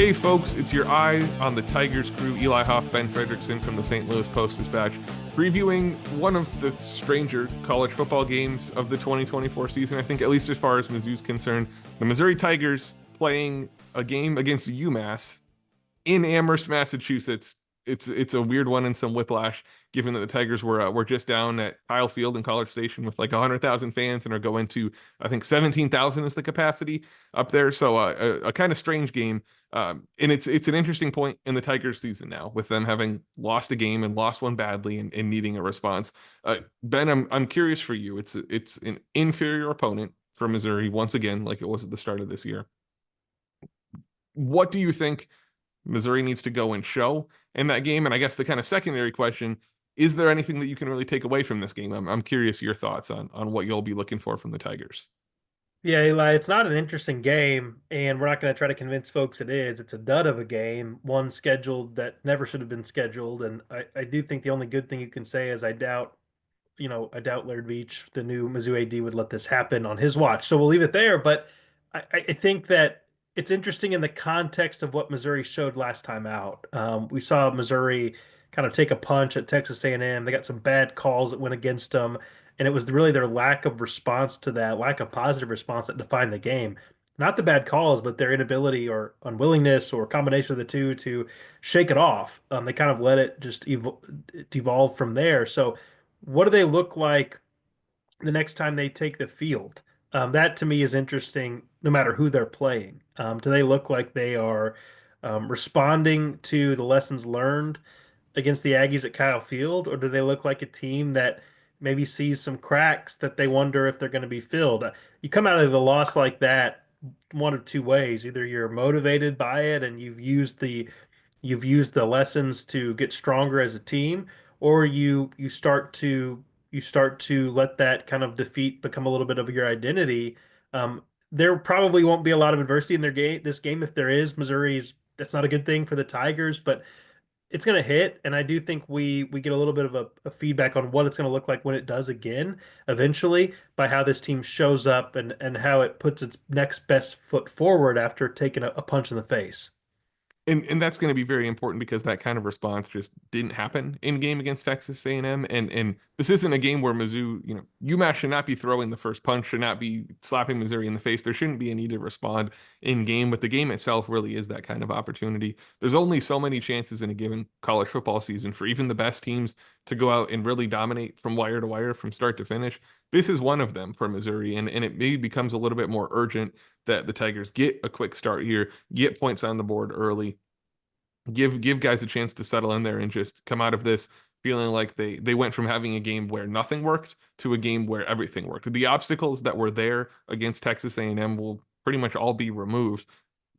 Hey folks, it's your Eye on the Tigers crew, Eli Hoff, Ben Frederickson from the St. Louis Post-Dispatch, previewing one of the stranger college football games of the 2024 season, I think, at least as far as Mizzou's concerned. The Missouri Tigers playing a game against UMass in Amherst, Massachusetts. It's a weird one and some whiplash, given that the Tigers were just down at Kyle Field in College Station with like 100,000 fans and are going to, I think, 17,000 is the capacity up there. So a kind of strange game. And it's an interesting point in the Tigers season now, with them having lost a game and lost one badly and needing a response. Ben, I'm curious for you. It's an inferior opponent for Missouri once again, like it was at the start of this year. What do you think Missouri needs to go and show in that game? And I guess the kind of secondary question, is there anything that you can really take away from this game? I'm curious your thoughts on what you'll be looking for from the Tigers. Yeah, Eli, it's not an interesting game, and we're not going to try to convince folks it is. It's a dud of a game, one scheduled that never should have been scheduled. And I do think the only good thing you can say is I doubt Laird Veach, the new Mizzou AD, would let this happen on his watch. So we'll leave it there. But I think that it's interesting in the context of what Missouri showed last time out. We saw Missouri kind of take a punch at Texas A&M. They got some bad calls that went against them, and it was really their lack of response to that, lack of positive response that defined the game. Not the bad calls, but their inability or unwillingness or combination of the two to shake it off. They kind of let it just devolve from there. So, what do they look like the next time they take the field? That to me is interesting, no matter who they're playing. Do they look like they are responding to the lessons learned against the Aggies at Kyle Field, or do they look like a team that maybe sees some cracks that they wonder if they're going to be filled? You come out of a loss like that one of two ways. Either you're motivated by it and you've used the lessons to get stronger as a team, or you start to let that kind of defeat become a little bit of your identity. There probably won't be a lot of adversity in this game. If there is, that's not a good thing for the Tigers, but it's going to hit. And I do think we get a little bit of a feedback on what it's going to look like when it does again, eventually, by how this team shows up and how it puts its next best foot forward after taking a punch in the face. And that's going to be very important because that kind of response just didn't happen in game against Texas A&M. And this isn't a game where Mizzou, UMass should not be throwing the first punch, should not be slapping Missouri in the face. There shouldn't be a need to respond in game, but the game itself really is that kind of opportunity. There's only so many chances in a given college football season for even the best teams to go out and really dominate from wire to wire, from start to finish. This is one of them for Missouri, and it maybe becomes a little bit more urgent that the Tigers get a quick start here, get points on the board early, give guys a chance to settle in there and just come out of this feeling like they went from having a game where nothing worked to a game where everything worked. The obstacles that were there against Texas A&M will pretty much all be removed.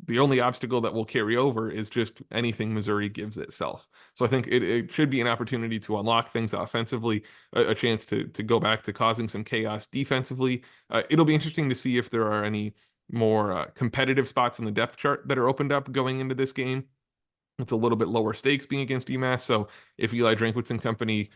The only obstacle that will carry over is just anything Missouri gives itself. So I think it should be an opportunity to unlock things offensively, a chance to go back to causing some chaos defensively. It'll be interesting to see if there are any more competitive spots in the depth chart that are opened up going into this game. It's a little bit lower stakes being against UMass. So if Eli Drinkwitz and company,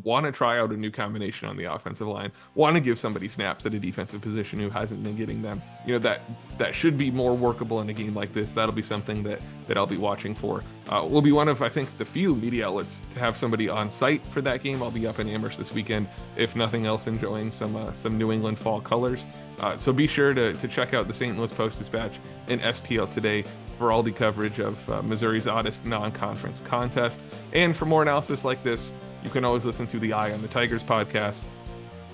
want to try out a new combination on the offensive line, want to give somebody snaps at a defensive position who hasn't been getting them, that should be more workable in a game like this. That'll be something that I'll be watching for. We'll be one of, I think, the few media outlets to have somebody on site for that game. I'll be up in Amherst this weekend, if nothing else, enjoying some New England fall colors. So be sure to check out the St. Louis Post-Dispatch and STL Today for all the coverage of Missouri's oddest non-conference contest. And for more analysis like this, you can always listen to the Eye on the Tigers podcast.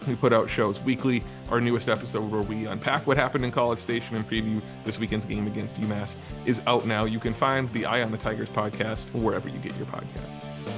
We put out shows weekly. Our newest episode, where we unpack what happened in College Station and preview this weekend's game against UMass, is out now. You can find the Eye on the Tigers podcast wherever you get your podcasts.